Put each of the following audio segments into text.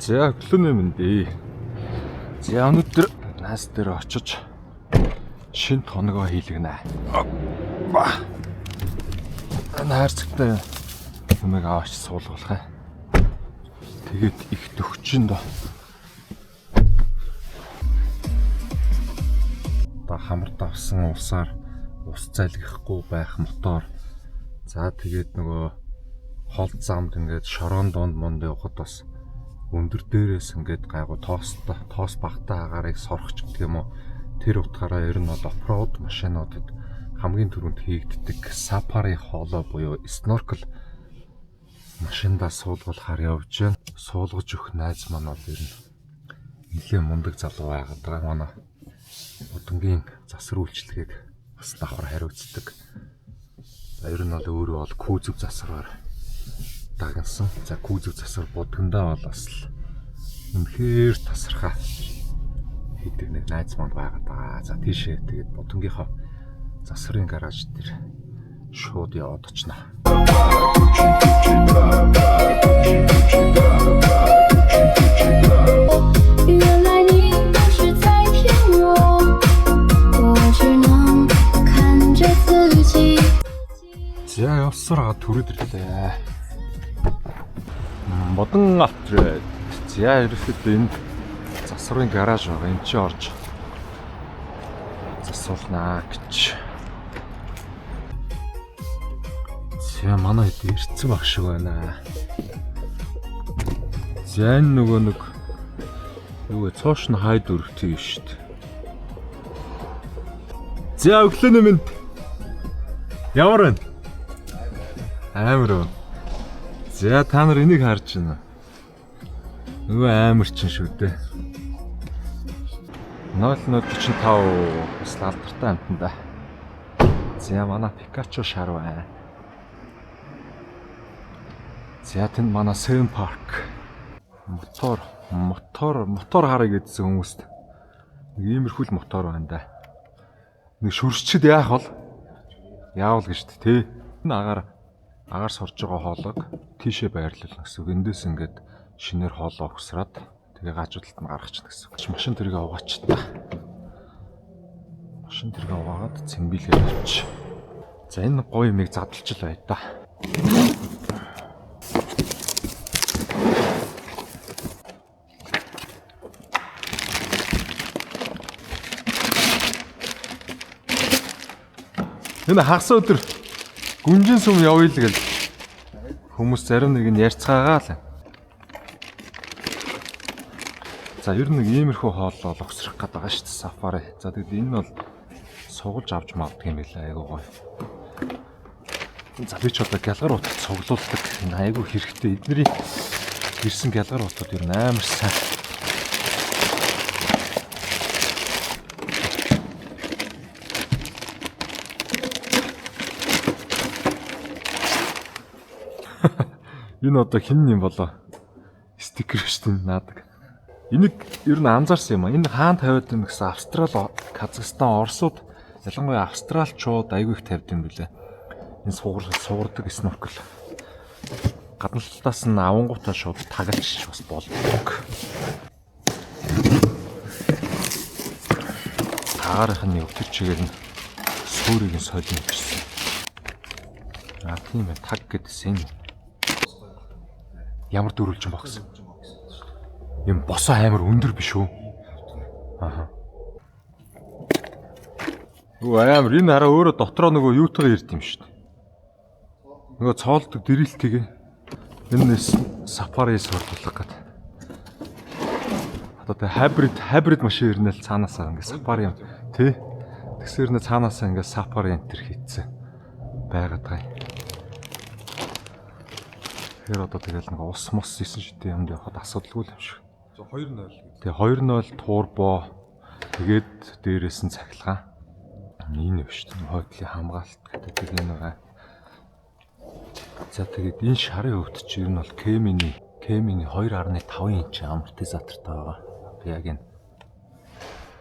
За өглөөний мэндэ. За өнөөдөр нас дээр очиж шинэ тоногоо хийлгэнэ. Наарцтай юмэг аваач суулгуулах. Тэгээд их төгчин доо. Та хамарт авсан усаар ус залгихгүй байх мотор. За тэгээд нөгөө хол замд ингээд шорон донд монд явахад бас өндөр дээрээс ингээд гайгүй тоос багтаа агаарыг сорохч гэх юм уу. Тэр утгаараа ер нь бол оффроуд машинуудад хамгийн түрүүнд хийгддэг сапари хоолой буюу snorkel машиндаа суулгуулахаар явж байна. Суулгаж өгөх найз маань бол ер нь нэлээд мундаг залуу байгаад манай удангийн засвар үйлчлэгийг бас давхар хариуцдаг. За ер нь бол өөрөө бол күүзв засвараар дагнсан. За күүзв засвар будгандаа бол бас үнэхээр тасархаа хийдэг нэг найз маань байгаад байгаа. За тийшээ тэгээд будангийнхаа засварын гараж дээр шууд яваад очно. За явсараа төрөд ирлээ. Модон автрээд за ерөөсөө энд засварын гараж байгаа. Энд чи орж засуулнаа гэж. За манай хэд ирцэн баг шиг байна. За энэ нөгөө нэг юу вэ? Цоош нь хайд өргөтгий шүү дээ. За өглөөний мэнд. Ямар вэ? Амар уу. За та нар энийг харж байна. Нөгөө амар чин шүү дээ. 0045 бас алдартай амтанда. За манай Пикачу шар байна. За тэнд манай Seven Park мотор харъя гэдсэн хүмүүст нэг иймэрхүү л мотор байна да. Нэг шүршчэд яах бол яавал гэж тий. Энэ агаар сорж байгаа хоолойг тийшээ байрлуулна гэсэн үг. Эндээс ингээд шинээр хоолоо өгсраад тэгээ гажуудалд нь гаргачихна гэсэн үг. Машин тэргээ угаач та. Машин тэргээ угаагаад цэмбилгээ авч. За энэ гоё юмыг задлж л бай та. Энэ хагас өдөр гүнжин сүм явъя л гэл хүмүүс зарим нэг нь ярьцгаагаа л. За ер нь нэг иймэрхүү хооллол огсрох гээд байгаа шүү дээ сафари. За тэгэд энэ бол сугалж авч мавдаг юм байлаа айгуу гоё. За би ч одоо гялгар утад цуглуулдаг айгуу хэрэгтэй. Эдний ирсэн гялгар утад ер нь амар сайн. Энэ одоо хин юм болоо. Стикер шүү дээ наадаг. Энийг ер нь анзаарсан юм а. Энэ хаан тавиад юм гэсэн Австрал, Казахстан, Оросууд ялангуяа австралчууд айгүй их тавьд юм билээ. Энэ суурдаг snorkel. Гадна талаас нь авангуудаа шууд тагалж бас болдог. Таарахны өвтөр чигээр нь суурийг нь солино гэсэн. А тийм ээ таг гэдсэн. Ямар дөрүүлж юм багсан. Юм босоо амар өндөр биш үү? Аха. Амар энэ хараа өөрөө дотроо нөгөө юутайгаа ирд юм шүү дээ. Нөгөө цоолдог дэрэлтийг энэс сафари суулгах гэдэг. Одоо тэ хибрид машин ирнэл цаанаасаа ингээ сафари юм тий. Тэгсэрнэ цаанаасаа ингээ сафари энтер хийцэн байгаад байгаа. Тэр одоо тэгэл нэг ус мос исэн шидэ юмд явахад асуудалгүй юм шиг. 2-0. Тэгээ 2-0 турбо. Тэгээд дээрээс нь цахилгаан. Энэ биш үү? Хойдлын хамгаалалт гэдэг энэ байгаа. За тэгээд энэ шарын хөвд чи ер нь бол Кемини 2.5 инч амортизатортай байгаа. Яг энэ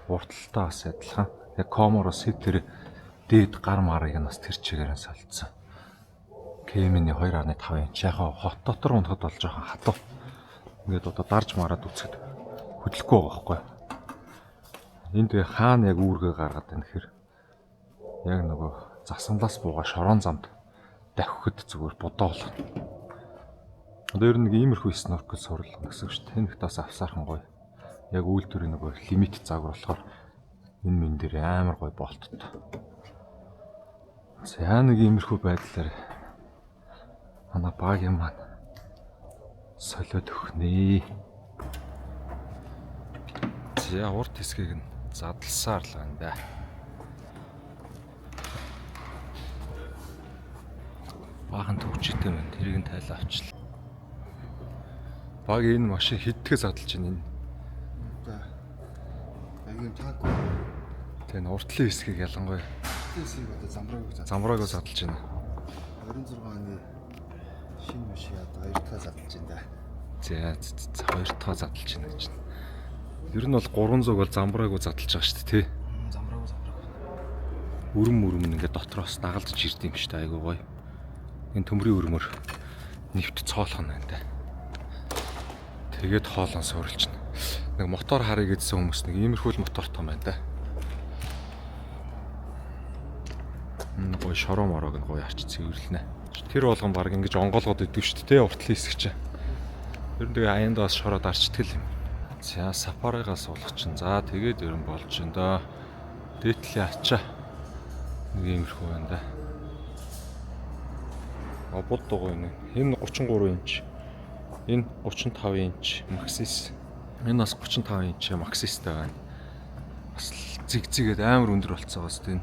урталтаа бас адилхан. Яг Комороос тэр дээд гар марыг нь бас тэр чигээр нь солилцсон. Кемини 2.5 инч яг хот дотор унахад бол жоохон хатуу. ингээд одоо дарж мараад үцхэд хөдлөхгүй байгаа байхгүй. Энд тэгээ хаана яг үүргээ гаргаад байна гэхээр яг нөгөө засамлаас буугаа шорон замд давхихад зүгээр бодоол. Одоо ер нь нэг иймэрхүү сноркл сурал гэсэн шүү дээ. Энэхт бас авсаархан гоё. Яг үйлдвэрийн нөгөө лимит загвар болохоор энэ мэн дээр амар гоё болттой. За нэг иймэрхүү байдлаар манай багийн маань солиод өгнэ. За урд хэсгийг нь задлсаар л байна да. Баахан төвчтэй байна. Тэрийг нь тайлаа авчлаа. Баг энэ машин хэдгээ задлж байна энэ. За. Аягийн таг. Тэгээ уртлын хэсгийг ялангуяа Хэсгийг одоо замбрааг задлж байна. 26 оны шинэ машин одоо 2 дахь задлж байна да. За 2 дахь задлж байна гэж байна. Ер нь бол 300 бол замбрааг задлж байгаа шүү дээ тий. Замбрааг. Үрм ингээд дотроос дагалдж ирд юм шүү дээ. Айгуу гоё. Энэ төмрийн өрмөр нэвт цоолох нь байна да. Тэгээд хоолон суурилж байна. Нэг мотор харъя гэдсэн хүмүүс нэг иймэрхүү мотор том байна да. Гоё шороо мороог нь гоё арч цэвэрлэнэ. Тэр болгон баг ингэж онгоолгоод идэв шүү дээ уртлын хэсэг чинь. Ер нь тэгээ аяндаас шороо дарчдаг юм. За сапарыгаас суулгах чинь. За тэгээд ер нь болж байна да. Дээдлийн ачаа. Нэг иймэрхүү байна да. Бод дугуй энэ. Энэ 33 инч. Энэ 35 инч Maxxis. Энэ бас 35 инч Maxxisтэй байна. Бас зигзигээд амар өндөр болцоо бас тийм.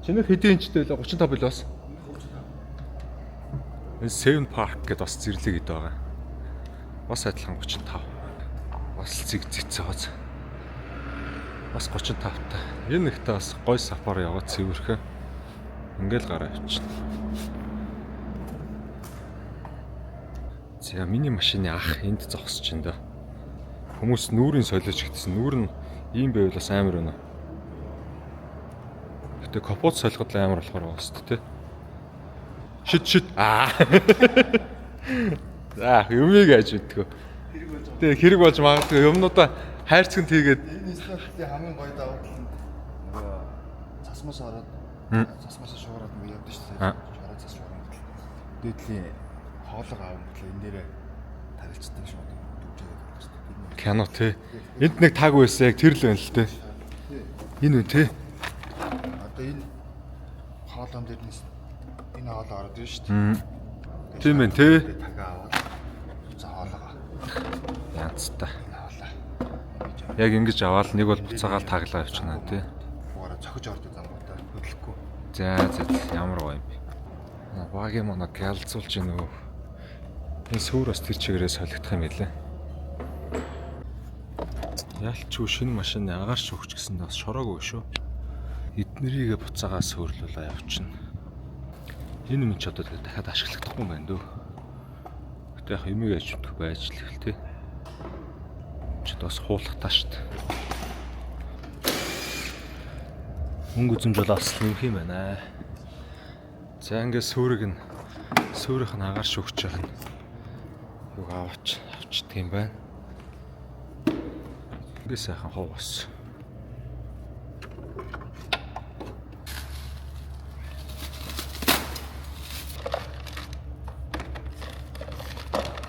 Чиний хэдэн инчтэй вэ? 35 билээс. Энэ Seven Park гэдээ бас зэрлэг идэв байгаа. Бас адилхан 35. Бас зигзэгцээс. Бас 35 та. Энэ ихтэй бас гой сафар яваад цэвэрхэ. Ингээл гараа явчихна. За миний машины ах энд зогсож байна да. Хүмүүс нүүрийн солиоч гэдсэн. Нүүр нь ийм байвал бас амар байна. Гэтэ капот солиход л амар болохоор байгаа шүү дээ. Шит. За юмыг аж мэдгөө. Хэрэг болж магадгүй юмнуудаа хайрцагт хийгээд Энэ снорклын хамгийн гоё давуу тал нь нөгөө цасмаас ороод цасмаас шуураад нэг явдаг шүү дээ. Шуураад цас шуураад. Дээдлийн хоолой аав гэхэл энэ дээрээ тарилцдаг шууд дүүжээд байгаа шүү дээ. кино тий. Энд нэг таг байсан яг тэр л байна л дээ. Энэ үү тий. Одоо энэ хоолон дээрнээс энэ хоолой ороод ирж шүү дээ. Тийм ээ тий. Тагаа аваад за хоолойгоо. Янцтай. Яг ингэж аваад нэг бол буцаагаал таглаа явчихна тий. Угаараа цохиж ордог замуудаа хөдлөхгүй. За ямар гоё юм бэ. Багийн моног ялцуулж гинэ үү. Энэ сүүр бас тэр чигээрээ солигдох юм байлаа. Ялчгүй шинэ машины агаарч өгч гэсэндээ бас шороогүй шүү. Эднэрийгээ буцаагаа сөөрлүүлээ явчихна. Энэ минь ч одоо дахиад ашиглахдаггүй юм байна дөө. Гэтэ яг юмыг ажигдах байж л хэл тээ. Ч бас хуулах таа штт. Мөнгө үзэмж бол бас юм юм байна. За ингээд сөөрийнх нь агаарч өгч байгаа нь юг авчдаг юм байна. Ингээд сайхан хов бас.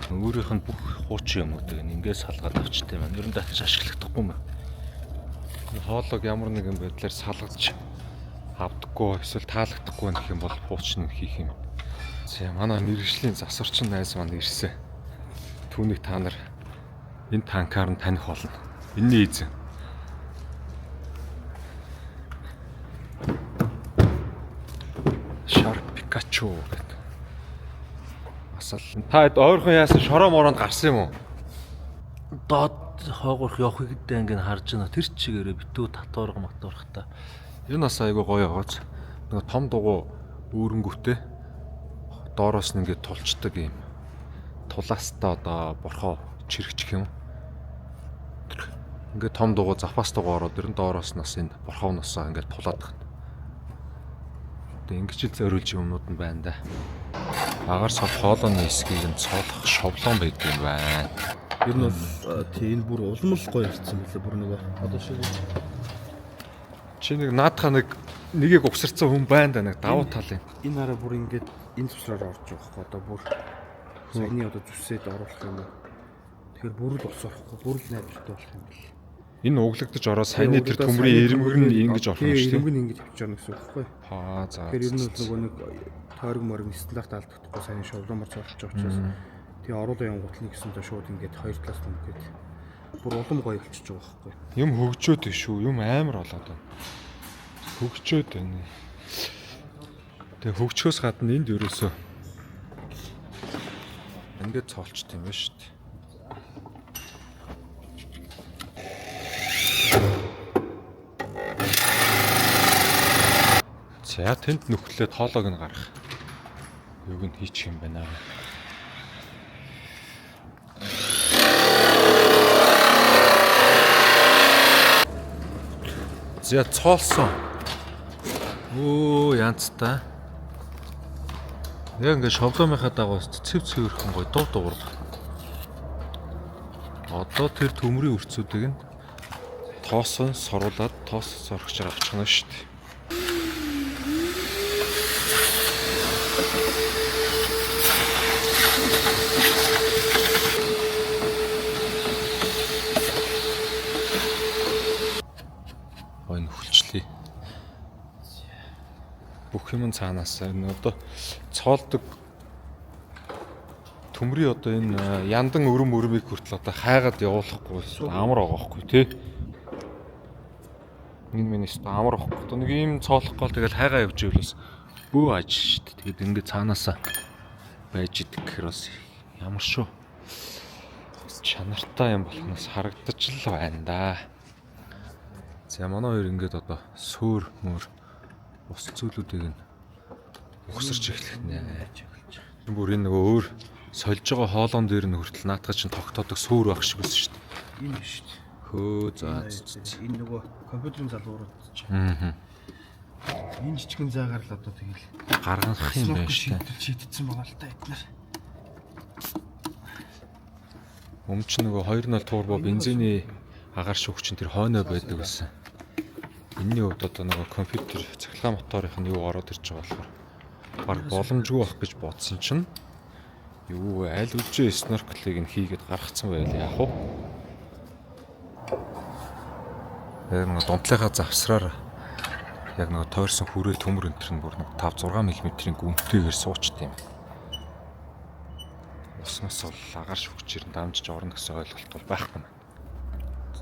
Өөрийнх нь бүх хуучин юмнуудыг ингээд салгаад авчдаг юм байна. Ер нь дахиж ашиглахдаггүй юм байна. Хоолойг ямар нэгэн байдлаар салгаж авдаггүй эсвэл таалагдахгүй гэх юм бол хуучин хийх юм. За манай мэргэжлийн засварчин найз маань ирсэн. Түүнийг та нар энэ танкаар нь таних болно. Энэний эзэн. Sharp Pikachu гэдэг. Асал та ойрхон яасан шороо мороонд гарсан юм уу? Доод хоогорох явахыг дэ ингээд харж байна. Тэр чигээрээ битүү татварга матуурхта. Энэ бас айгүй гоё яваач. Нөгөө том дугуй үүрэнгүүтээ доороос нь ингээд тулчдаг юм. Тулаастаа одоо борхоо чирэгчих юм. Ингээд том дугуй запас дугуй ороод ирэн доороос нас энэ борхооносоо ингээд тулаад байна. Тэгээ ингэж л зориулж юмнууд нь байна да. Агаар сав хоолойны эсгийг нь цоолох шовлон байдаг юм байна. Ер нь бол энэ бүр улам л гоё ирсэн билээ бүр нөгөө одоо шиг Чи нэг наадхаа нэгийг угсарсан хүн байна да нэг давуу тал юм. энэ хараа бүр ингээд энэ цусраар орж байгаа хөө одоо бүр саяны одоо зүсээд оруулах юм уу. Тэгэхээр бүр л ус орохгүй бүр л найдвартай болох юм бэл. Энэ углагдаж ороо саяны тэр төмрийн ирмэг нь ингэж орох юм шүү дээ. Ирмэг нь ингэж авч байгаа гэсэн үг байхгүй. Аа за. Тэгэхээр ер нь нөгөө нэг тойрог морин стандарт алдагдахгүй саяны шовломор цоолж байгаа учраас тэгээ оруулаа явгуутлын гэсэндээ шууд ингээд хоёр талаас нь ингээд бүр улам гоё болчихж байгаа байхгүй. Юм хөгжөөд биш шүү. Юм амар болоод байна. Хөгжөөд байна. Тэгээ хөгжөхөөс гадна энд ерөөсөө ингээд цоолчт юм байна шүү дээ. За тэнд нүхлээд хоолойг нь гарах. Юуг нь хийчих юм байна. За цоолсон. Оо янцтай. Яг ингээд шовлоомынхаа дагуу цэв цэвэрхэн гоё дуу дуурах. Одоо тэр төмрийн үрцүүдийг нь тоосон соруулаад тоос соргочоор авчих нь шүү дээ. Ой нөхөлчлээ. Бүх юм цаанаас энэ одоо цоолдог төмрийн одоо энэ яндан өрмийг хүртэл одоо хайгаад явуулахгүй амар байгаа хгүй тий. Энэ минийс амар байхгүй. Одоо нэг юм цоолох гол тэгэл хайгаа явж ивэл бас бөө аж шүү дээ. Тэгээд ингээд цаанаасаа байж идэг гэхээр бас ямар шүү. Чанартай юм болохноос харагдаж л байна да. За манай хоёр ингээд одоо сөөр мөр ус зүйлүүдийг нь угсарч эхлэх нэ. Бүр энэ нөгөө өөр сольж байгаа хоолон дээр нь хүртэл наатах чинь тогтоодог сөөр байх шиг байсан шүү дээ. Энэ шүү дээ. Хөө за энэ нөгөө компьютерийн залуурууд ч. Аа. Энэ жижигэн заагаар л одоо тэгэл гаргах юм байна шүү дээ. Шийдсэн байгаа л та эднэр. Өмч нөгөө 2.0 турбо бензиний агаар шүүгч тэр хойноо байдаг байсан. Энэний хувьд одоо нөгөө компьютер цахилгаан моторын юу ороод ирж байгаа болохоор баг боломжгүй байх гэж бодсон чинь юу аль үжээ снорклыг нь хийгээд гаргацсан байл яах вэ? Яг нөгөө дунтлынхаа завсраар яг нөгөө тойрсон хүрээл төмөр өнтер нь бүр нэг 5-6 мм-ийн гүнтэйгээр суучт юм. Уснаас бол агаар шүүгчээр нь дамжиж орно гэсэн ойлголт бол байхгүй юм.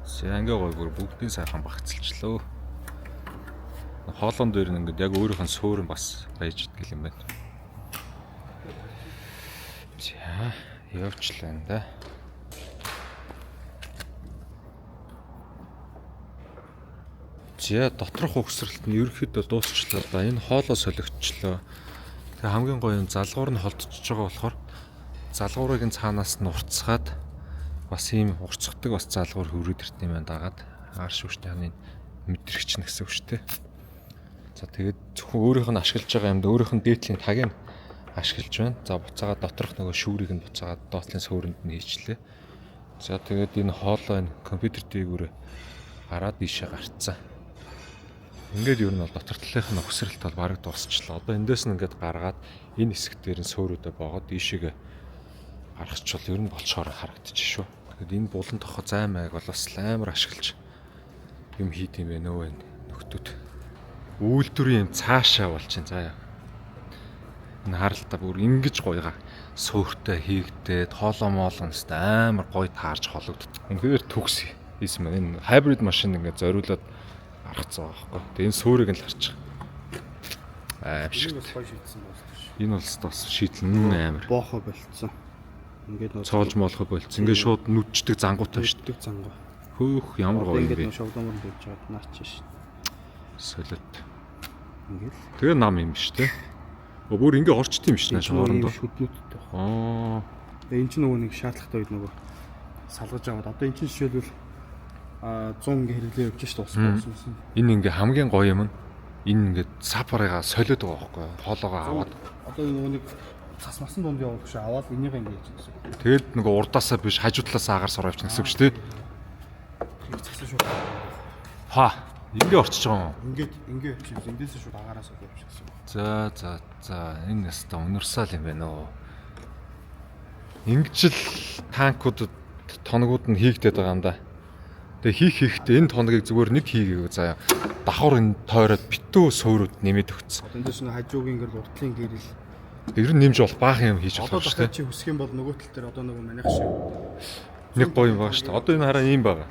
Сэнгээ гой бүр бүгдийн сайхан багцалчлаа. Хоолон дээр нь ингээд яг өөрийнх нь суурин бас байж идэл юм байна. За явчлаа энэ да. За доторх угсралт нь ерөөхдөө дуусчлаа да. Энэ хоолоо солигдчихлоо. Тэгээ хамгийн гоё нь залгуур нь холдчихж байгаа болохоор залгуурыг нь цаанаас нь уртсгаад бас ийм урцгадаг бас залгуур хөрөөд ирт юм байна дагаад агаар шүүжтэй ханы мэдрэгч нь гэсэн үг шүү дээ. За тэгээд зөвхөн өөрийнх нь ашиглаж байгаа юмд өөрийнх нь дээдлийн тагийг ашиглаж байна. За буцаагаад доторх нөгөө шүүрийг нь буцаагаад доотлын суурьнд нь хийчлээ. За тэгээд энэ хоолой энэ компьютер дээгүүрээ гараад ийшээ гарцсан. Ингээд юу нь бол дотор талынх нь угсралт бол бараг дуусчлаа. Одоо эндээс нь ингээд гаргаад энэ хэсэг дээр нь суурьудаа боогод ийшээгээ гаргачихвал ер нь болчоор харагдчих шүү. Тэгэхээр энэ булан тохо займайг бол бас амар ашиглаж юм хийд юм байна өө нөхдүүд. Үйлдвэрийн юм цаашаа бол чинь заяа. Энэ харалтаа бүр ингэж гоёга суурьтай хийгдээд хоолоо моолонст амар гоё таарж хологддог. Үнэхээр төгс хийсэн байна. Энэ хайбрид машин ингээд зориулаад гаргацсан байгаа байхгүй. Тэгээ энэ суурийг нь л харчих. Аимшигт. Энэ бол бас шийдлэн амар. Боохо болцсон. Ингээд нөө цоолж моолохо болцсон. Ингээд шууд нүдчдэг зангуутай шүү дээ. Зангуу. Хөөх ямар гоё юм бэ. Ингээд шовдомор дэж байгаа наач шин. Солиот. Ингээд. Тэгээ нам юм шүү дээ. Бүр ингээ орчт юм шүү дээ хоорондоо. Шүднүүдтэй. Аа. Тэгээ эн чинь нөгөө нэг шаардлагатай үед нөгөө салгаж аваад одоо эн чинь жишээлбэл 100 ингээ хэрэглээ явж шүү дээ уссан. Энэ ингээ хамгийн гоё юм нь энэ ингээ сапарыгаа солиод байгаа байхгүй юу? Хоолоогоо аваад. Одоо нөгөө нэг цас масан дунд явах гэж аваад энийг ингэж гэсэн. Тэгээд нөгөө урдаасаа биш хажуу талаасаа агаар сор авчихна гэсэн үг шүү дээ. Цасан шууд. Ха, ингээ орчиж байгаа юм. Ингээ явчих. Эндээс шууд агаараас явчих гэсэн. За энэ нэстэ универсал юм байна оо. Ингэж л танкуудад тоногууд нь хийгдээд байгаа юм да. Тэгээ хийхдээ энэ тоногийг зүгээр нэг хийгээгүй заяа. Давхар энэ тойроод битүү суурууд нэмээд өгсөн. Эндээс нь хажуугийн ингээл уртлын гэрэл. Тэр нь нэмж бол баахан юм хийж болох шүү дээ. Чи хүсэх юм бол нөгөө тал дээр одоо нөгөө манайх шиг нэг гоё юм байгаа шүү дээ. Одоо энэ хараа ийм байгаа.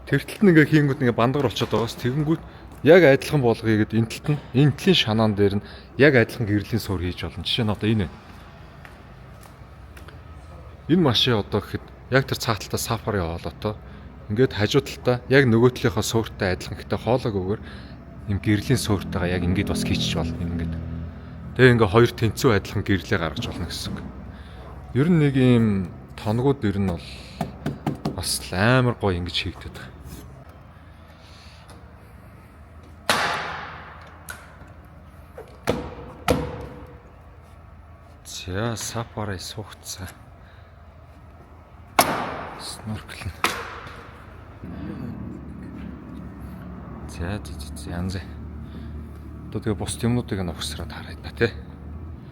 Тэр талд нь ингээ хийнгүүт ингээ бандгар болчиход байгаас тэгэнгүүт яг адилхан болгоё гэд энэ талд нь энэ талын шанаан дээр нь яг адилхан гэрлийн суур хийж болно. Жишээ нь одоо энэ байна. Энэ машин одоо гэхэд яг тэр цаах талтаа сафари хоолойтой. Ингээд хажуу талтаа яг нөгөө талынхаа сууртай адилхан гэхдээ хоолойгүйгээр юм гэрлийн сууртайгаа яг ингээд бас хийчих болно ингээд. Тэгээ ингээ хоёр тэнцүү адилхан гэрлээ гаргаж болно гэсэн үг. Ер нь нэг юм тоногууд ер нь бол бас амар гоё ингэж хийгдэт байгаа. За сапарай суугцсан. Сноркл. За янз. Одоо тэгээ бус юмнуудыг нь ухсраад харъя да тий.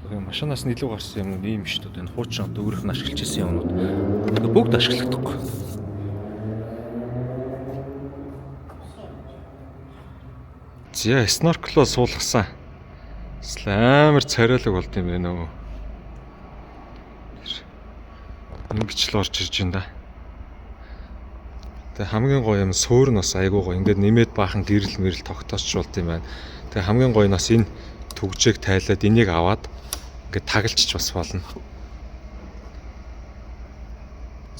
Тэгээ машинаас нь илүү гарсан юм ийм шүү дээ. Энэ хуучин одоо өөрийнх нь ашиглаж ирсэн юмнууд. Тэгээ бүгд ашиглагдахгүй. За снорклоо суулгасан. Амар царайлаг болд юм байна өө. Ингэж л орж ирж байна да. Тэгээ хамгийн гоё юм суур нь бас айгуу гоё. Ингээд нэмээд баахан гэрэл мэрэл тогтоосч болд юм байна. Тэгээ хамгийн гоё нь бас энэ түгжээг тайлаад энийг аваад ингээд тагалчч бас болно.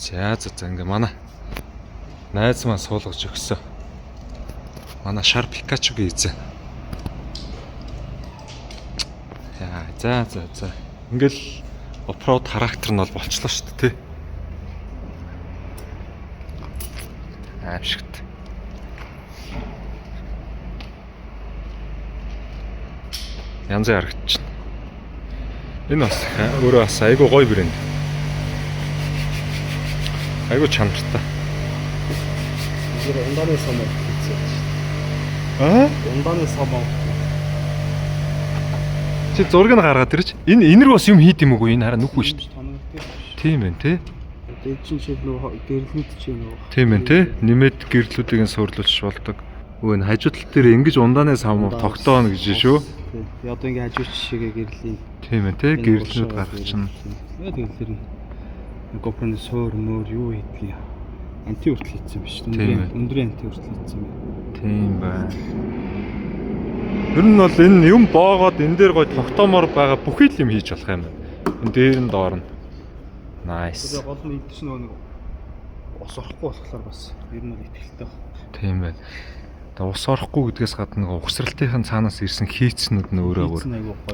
За ингээ манай найз маань суулгаж өгсөн. Манай шар Пикачугийн эзэн. За. Ингээл оффроуд характер нь бол болчлоо шүү дээ, тий. Аимшигт. Янз бүр харагдчихна. Энэ бас өөрөө бас айгуу гоё брэнд. Айгуу чанартай. Тэр ундааны самаа хийсэн. Ундааны самаа. Чи зургийг гаргаад ирж. Энэ энэр бас юм хийд юм уу? Энэ хараа нүхгүй шүү дээ. Тийм байна, тий. Дээд чинь шиг нөгөө гэрлүүд чинь нөгөө. Тийм байна, тий. Нэмээд гэрлүүдийг нь суурлуулж болдог. Өө энэ хажуу тал дээр ингэж ундааны самуу тогтооно гэж шүү. Тэгээ одоо ингэ хажууч шигээ гэрлийн. Тийм байна, тий. Гэрлүүд гаргачихна. Тэгээ тэр GoPro-ны суур мөр юу хийдгийг анти хүртэл хийсэн биш. Өндрийн анти хүртэл хийсэн юм. Тийм байна. Ер нь бол энэ юм боогоод энэ дээр гоё тогтоомоор байгаа бүхий л юм хийж болох юм байна. Энэ дээр нь доор нь. Nice. Тэгээ гол нь идэж нэг ус орохгүй болохоор бас ер нь ихтэй байна. Тийм байна. Тэгээ ус орохгүй гэдгээс гадна нэг угсралтынхын цаанаас ирсэн хийцнүүд нь өөрөө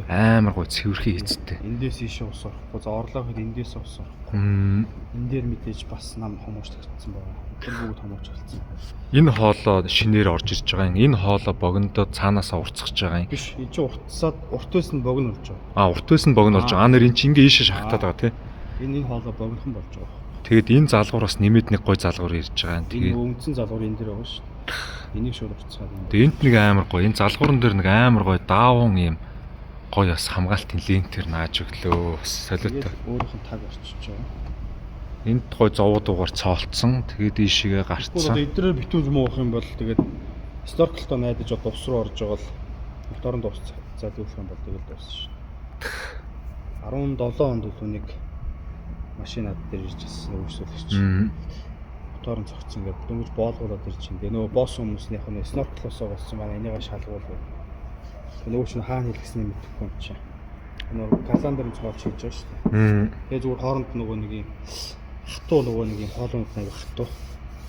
амар гоё цэвэрхэн хийцтэй. Эндээс ийшээ ус орохгүй. За орлоо хэд эндээс ус орохгүй. Энэ дээр мэдээж бас нам хомооч тавьчихсан байна. Тэр бүгд хомооч болсон. Энэ хоолоо шинээр орж ирж байгаа юм. Энэ хоолоо богиндоо цаанаасаа урцгаж байгаа юм. Биш, энэ чинь уртсаад уртвэс нь богино болж байгаа. Уртвэс нь богино болж байгаа. Нэр эн чинь ингээ ийшээ шахтаад байгаа тий. Энэ хоолоо богинохон болж байгаа. Тэгэд энэ залгуур бас нэмээд нэг гой залгуур ирж байгаа юм. Тэгээд өнгөцөн залгуур энэ дээр байгаа шүү дээ. Энийг шууд уртцгаад байна. Тэгээд энд нэг амар гоё. Энэ залгуурн дээр нэг амар гоё даавун юм гоё бас хамгаалтын лентээр нааж өглөө. Бас солиотой. Өөрийнх нь таг орчиж байгаа. Энд гоё зовоодуугаар цоолцсон. Тэгээд ийшээгээ гарцсан. Эдрээр битүүж муух юм бол тэгээд сторклтоо найдаж одоо ус руу орж байгаа л моторонд ус залуулах юм бол тэгээд дуусна шүү. 17 онд л нэг машин над дээр ирж ирсэн өөрсөлөгч. Моторонд цогцсон гэдэг дөнгөж боолгуулаад ирж чинь. Тэгээ нөгөө босс хүмүүснийх нь сторклосоо болсон байна. Энийгээ шалгуулвал. Нөгөө чинь хаана хэлгэсний мэдэхгүй юм чинь. Нөгөө календар нь цоолж хийж байгаа шүү дээ. Тэгээ зүгээр хооронд нөгөө нэг юм хатуу нөгөө нэг юм хоолойнууд нэг хатуу.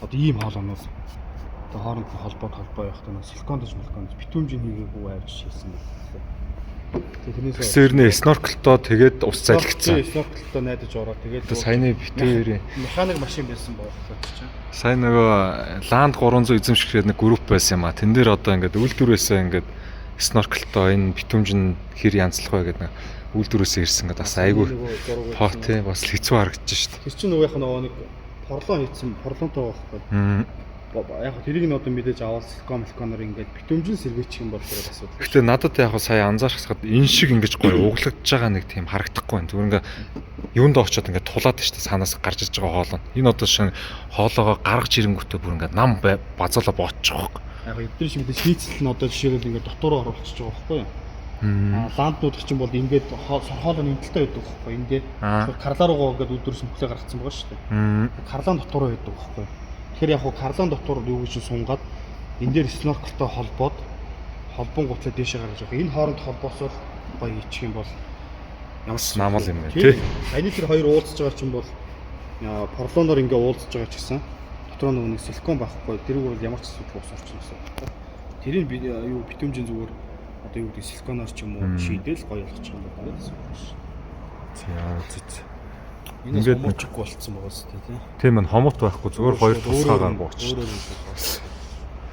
Одоо ийм хоолойнууд одоо хооронд нь холбоо явах гэдэг нь силикондж битүүмжийн хийгээгүй авч хийсэн юм. Тэрнээс снорклтоо тэгээд ус залгицсан. Снорклтоо найдаж ороо тэгээд саяны битүүрийн механик машин байсан боолоо чинь. Сайн нөгөө Land 300 эзэмшигчгээд нэг групп байсан юм а. Тэн дээр одоо ингээд үйлдвэрээсээ ингээд снорклтоо энэ битүүмж нь хэр янзлах вэ гэдэг үйлдвэрөөсөө ирсэн гэдэг бас айгүй хоо тий бас хэцүү харагдаж шүү дээ. Тэр чинь нөгөө яг нэг порлон хийсэн порлонтой байхгүй. Яг тэрийг нь одоо мэдээж аваад силиконоор ингээд битүүмжин сэргээчих юм бол тэр асуудал. Гэтэ надад яг сая анзаархад энэ шиг ингэж гоё углагдж байгаа нэг тийм харагдахгүй байна. Зүгээр ингээ юунд очиод ингээ тулаад шүү дээ санаас гарч иж байгаа хоол нь. Энэ одоо шин хоолоогоо гаргаж ирэнгүүтээ бүр ингээ нам базаалаа боочж байгаа байхгүй. Яг эдгээр шиг мэдээж хийцэл нь одоо жишээлбэл ингээ дотороо оруулчихж байгаа байхгүй юу? Ланднууд чинь бол ингээд сорхоолоо нэмтэлтэй байдаг байхгүй. Ингээд карлаа руугаа ингээд өдөрс мөхлөө гаргацсан байгаа шүү дээ. Карлаан дотороо байдаг байхгүй. Тэгэхээр яг карлаан дотор юу гэж сунгаад энэ дээр сноркелтэй холбоод холбонгуутлаа дээшээ гаргаж байгаа. Энэ хооронд холбоосоор гоё ичих юм бол ямар намал юм бэ тий. Аяны тэр хоёр уулзж байгаа чинь бол порлоноор ингээ уулзж байгаа ч гэсэн дотор нэг силикон байхгүй. Тэрийг бол ямар ч зүйл ус орчихно гэсэн үг. Тэрийг би юу битүүмжин зүгээр одоо юу гэдэг силиконоор ч юм уу шийдэл гоё болгочих юм байна гэсэн үг шүү. За. Ингээд мөчгүй болцсон байгаа шүү дээ тий. Тийм ээ хомот байхгүй зүгээр хоёр тусгаагаар буучих.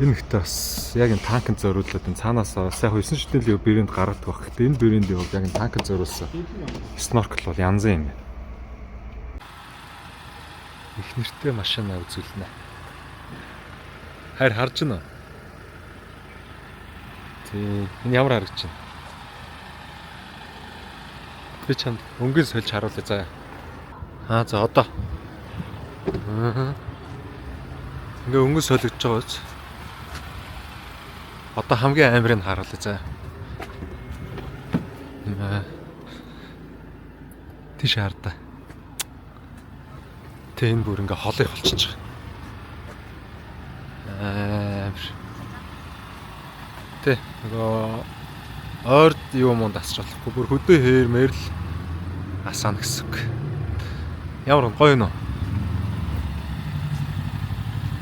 Энэ ихтэй бас яг энэ танкнд зориулаад энэ цаанаас яг 9 шидэл брэнд гаргадаг баг. Гэхдээ энэ брэндийн бол яг энэ танкнд зориулсан сноркел бол янзын юм байна. Их нэртэй машина үзүүлнэ. Харь харж байна уу? Тий. Энэ ямар харагдаж байна? Би чамд өнгөн сольж харуулъя заа. За одоо. Ингээ өнгө солигдож байгаа биз. Одоо хамгийн амирыг харуулъя заа. Тийш хардаа. Тэ энэ бүр ингээ холыг холчиж байгаа. Тэ нөгөө ойрд юу мунд асч болохгүй бүр хөдөө хээр мэрл асаана гэсэн үг. Ямар гоё нөө.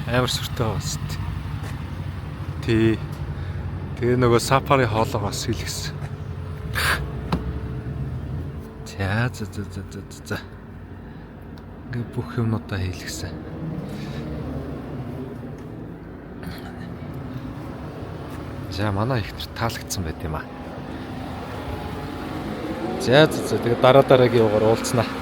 Амар сүртэй бас. Тэгээ нөгөө сафари хоолоо бас хийлгэсэн. За. Ингээ бүх юмнуудаа хийлгэсэн. За манай ихтер таалагдсан байт юм аа. За тэгээ дараа дараагийн угаар уулзнаа.